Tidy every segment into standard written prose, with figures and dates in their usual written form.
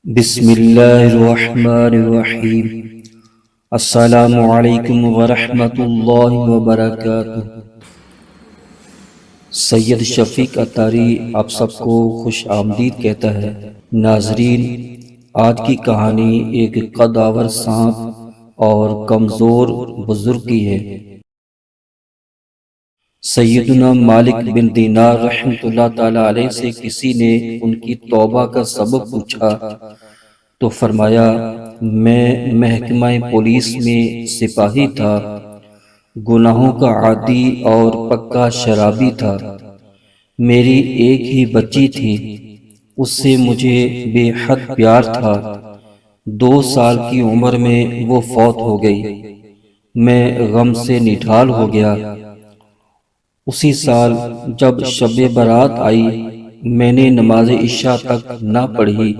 بسم اللہ الرحمن الرحیم۔ السلام علیکم ورحمۃ اللہ وبرکاتہ۔ سید شفیق اتاری آپ سب کو خوش آمدید کہتا ہے۔ ناظرین، آج کی کہانی ایک قدآور سانپ اور کمزور بزرگ کی ہے۔ سیدنا مالک بن دینار رحمۃ اللہ تعالی علیہ سے کسی نے ان کی توبہ کا سبب پوچھا تو فرمایا، میں محکمہ پولیس میں سپاہی تھا، گناہوں کا عادی اور پکا شرابی تھا۔ میری ایک ہی بچی تھی، اس سے مجھے بے حد پیار تھا۔ 2 سال کی عمر میں وہ فوت ہو گئی۔ میں غم سے نڈھال ہو گیا۔ اسی سال جب شب برات آئی، میں نے نماز عشاء تک نہ پڑھی،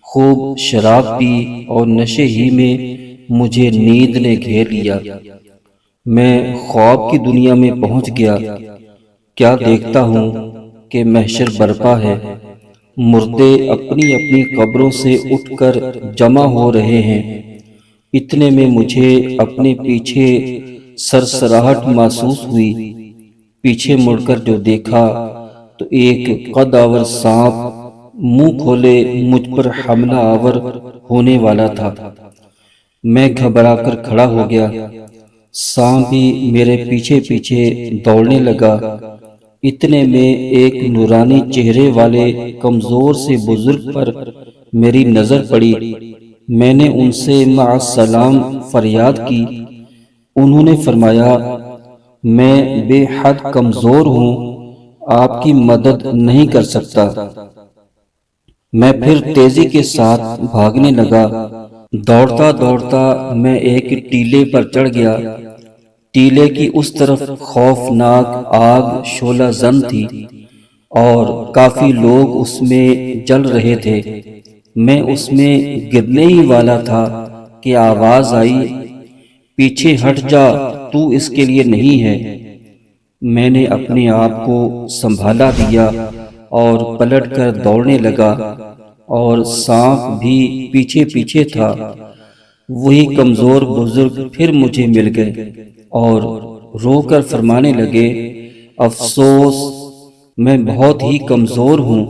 خوب شراب پی اور نشے ہی میں مجھے نیند نے گھیر لیا۔ میں خواب کی دنیا میں پہنچ گیا۔ کیا دیکھتا ہوں کہ محشر برپا ہے، مردے اپنی اپنی قبروں سے اٹھ کر جمع ہو رہے ہیں۔ اتنے میں مجھے اپنے پیچھے سرسراہٹ محسوس ہوئی۔ پیچھے مڑ کر جو دیکھا تو ایک قدآور سانپ منہ کھولے مجھ پر حملہ آور ہونے والا تھا۔ میں گھبرا کر کھڑا ہو گیا۔ سانپ بھی میرے پیچھے پیچھے دوڑنے لگا۔ اتنے میں ایک نورانی چہرے والے کمزور سے بزرگ پر میری نظر پڑی۔ میں نے ان سے مع السلام فریاد کی۔ انہوں نے فرمایا، میں بے حد کمزور ہوں، آپ کی مدد نہیں کر سکتا۔ میں پھر تیزی کے ساتھ بھاگنے لگا۔ دوڑتا دوڑتا میں ایک ٹیلے پر چڑھ گیا۔ ٹیلے کی اس طرف خوفناک آگ شعلہ زن تھی اور کافی لوگ اس میں جل رہے تھے۔ میں اس میں گرنے ہی والا تھا کہ آواز آئی، پیچھے ہٹ جا، تو اس کے لیے نہیں ہے۔ میں نے اپنے آپ کو سنبھالا دیا اور پلٹ کر دوڑنے لگا، اور سانپ بھی پیچھے پیچھے تھا۔ وہی کمزور بزرگ پھر مجھے مل گئے اور رو کر فرمانے لگے، افسوس، میں بہت ہی کمزور ہوں،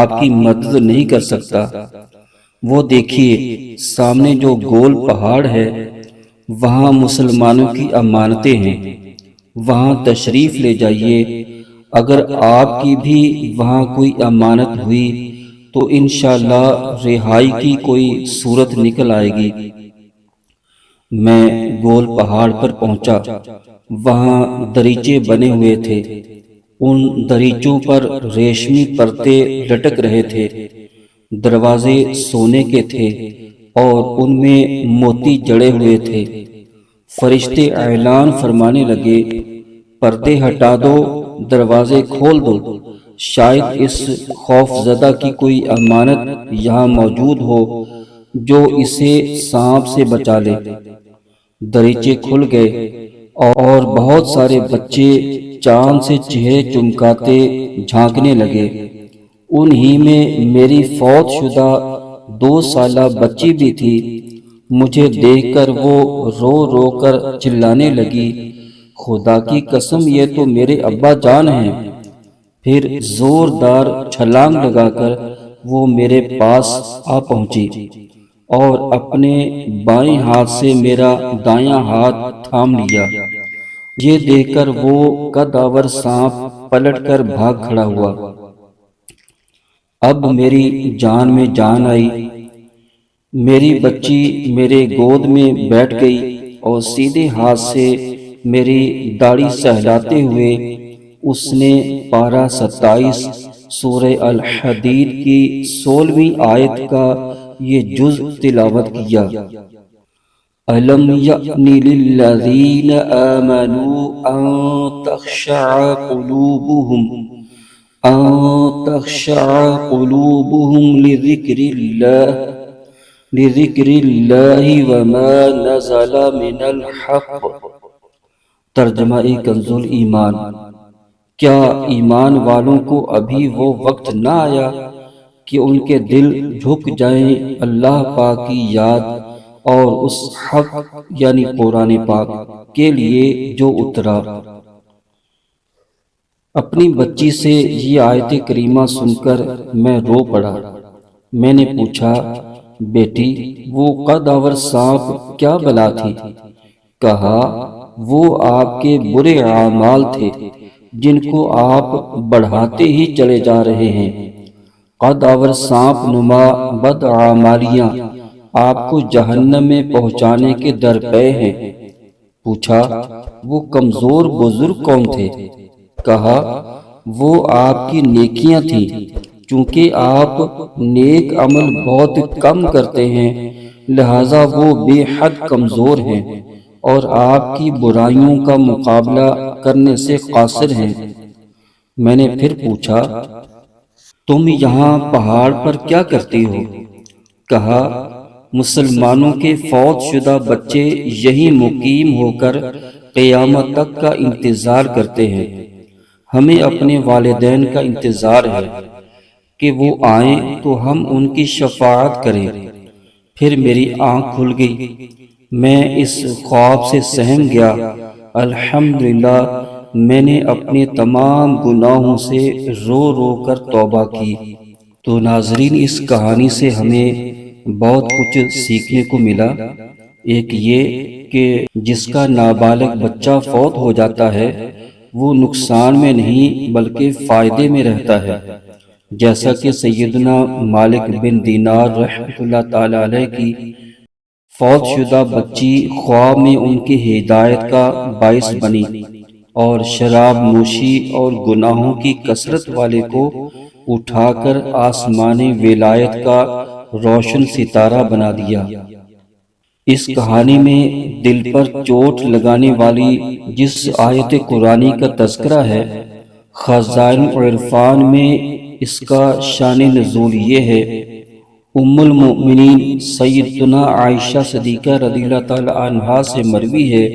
آپ کی مدد نہیں کر سکتا۔ وہ دیکھیے، سامنے جو گول پہاڑ ہے، وہاں مسلمانوں کی امانتیں ہیں، وہاں تشریف لے جائیے۔ اگر آپ کی بھی وہاں کوئی امانت ہوئی تو انشاءاللہ رہائی کی کوئی صورت نکل آئے گی۔ میں گول پہاڑ پر پہنچا۔ وہاں دریچے بنے ہوئے تھے۔ ان دریچوں پر ریشمی پردے لٹک رہے تھے۔ دروازے سونے کے تھے اور ان میں موتی جڑے ہوئے تھے۔ فرشتے اعلان فرمانے لگے، پردے ہٹا دو، دروازے کھول دو، شاید اس خوف زدہ کی کوئی امانت یہاں موجود ہو جو اسے سانپ سے بچا لے۔ دریچے کھل گئے اور بہت سارے بچے چاند سے چہرے چمکاتے جھانکنے لگے۔ انہی میں میری فوت شدہ 2 سالہ بچی بھی تھی۔ مجھے دیکھ کر وہ رو رو کر چلانے لگی، خدا کی قسم، یہ تو میرے ابا جان ہیں۔ پھر زوردار چھلانگ لگا کر وہ میرے پاس آ پہنچی اور اپنے بائیں ہاتھ سے میرا دایاں ہاتھ تھام لیا۔ یہ دیکھ کر وہ قدآور سانپ پلٹ کر بھاگ کھڑا ہوا۔ اب میری جان میں جان آئی۔ میری بچی میرے گود میں بیٹھ گئی اور سیدھے ہاتھ سے میری داڑھی سہلاتے ہوئے اس نے پارہ 27 سورہ الحدید کی 16ویں آیت کا یہ جز تلاوت کیا، أَلَمْ يَأْنِ لِلَّذِينَ آمَنُوا أَن تَخْشَعَ قُلُوبُهُمْ لِذِكْرِ اللَّهِ وَمَا نَزَلَ مِنَ الْحَقِّ۔ ترجمہ کنز الایمان۔ کیا ایمان والوں کو ابھی وہ وقت نہ آیا کہ ان کے دل جھک جائیں اللہ پاک کی یاد اور اس حق یعنی قرآن پاک کے لیے جو اترا۔ اپنی بچی سے یہ آیت کریمہ سن کر میں رو پڑا۔ میں نے پوچھا، بیٹی وہ قد آور سانپ کیا بلا تھی؟ کہا، وہ آپ کے برے اعمال تھے جن کو آپ بڑھاتے ہی چلے جا رہے ہیں۔ قد آور سانپ نما بد اعمالیاں آپ کو جہنم میں پہنچانے کے درپے ہیں۔ پوچھا، وہ کمزور بزرگ کون تھے؟ کہا، وہ آپ کی نیکیاں تھیں، چونکہ آپ نیک عمل بہت کم کرتے ہیں لہذا وہ بے حد کمزور ہیں اور آپ کی برائیوں کا مقابلہ کرنے سے قاصر ہیں۔ میں نے پھر پوچھا، تم یہاں پہاڑ پر کیا کرتی ہو؟ کہا، مسلمانوں کے فوت شدہ بچے یہیں مقیم ہو کر قیامت تک کا انتظار کرتے ہیں۔ ہمیں اپنے والدین کا انتظار ہے کہ وہ آئیں تو ہم ان کی شفاعت کریں۔ پھر میری آنکھ کھل گئی، میں اس خواب سے سہم گیا۔ الحمدللہ میں نے اپنے تمام گناہوں سے رو رو کر توبہ کی۔ تو ناظرین، اس کہانی سے ہمیں بہت کچھ سیکھنے کو ملا۔ ایک یہ کہ جس کا نابالغ بچہ فوت ہو جاتا ہے وہ نقصان میں نہیں بلکہ فائدے میں رہتا ہے، جیسا کہ سیدنا مالک بن دینار رحمۃ اللہ تعالی علیہ کی فوت شدہ بچی خواب میں ان کی ہدایت کا باعث بنی اور شراب نوشی اور گناہوں کی کثرت والے کو اٹھا کر آسمان ولایت کا روشن ستارہ بنا دیا۔ اس کہانی میں دل پر چوٹ لگانے والی جس آیت قرآنی کا تذکرہ ہے، خزائن عرفان میں اس کا شان نزول یہ ہے۔ ام المؤمنین سیدتنا عائشہ صدیقہ رضی اللہ تعالی عنہا سے مروی ہے،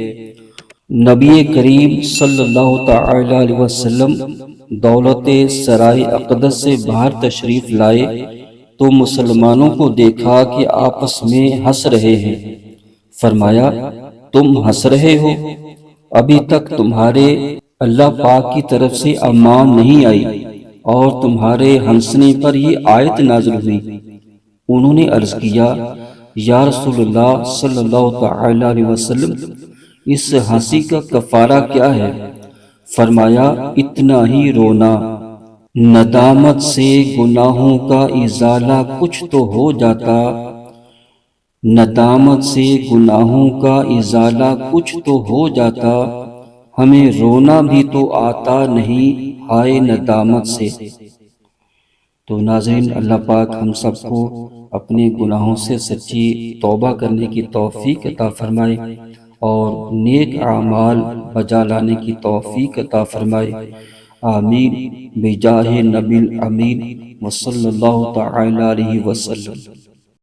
نبی کریم صلی اللہ تعالی علیہ وسلم دولت سرائے اقدس سے باہر تشریف لائے تو مسلمانوں کو دیکھا کہ آپس میں ہنس رہے ہیں۔ فرمایا، تم ہنس رہے ہو؟ ابھی تک تمہارے اللہ پاک کی طرف سے امان نہیں آئی اور تمہارے ہنسنے پر یہ آیت نازل ہوئی۔ انہوں نے عرض کیا، یا رسول اللہ صلی اللہ تعالی علیہ وسلم، اس ہنسی کا کفارہ کیا ہے؟ فرمایا، اتنا ہی رونا۔ ندامت سے گناہوں کا ازالہ کچھ تو ہو جاتا، ندامت سے گناہوں کا ازالہ کچھ تو ہو جاتا، ہمیں رونا بھی تو آتا نہیں ہائے ندامت سے۔ تو ناظرین، اللہ پاک ہم سب کو اپنے گناہوں سے سچی توبہ کرنے کی توفیق عطا فرمائے اور نیک اعمال بجا لانے کی توفیق عطا فرمائے۔ آمین بجاہ نبی الامین وصلی اللہ تعالی علیہ وسلم۔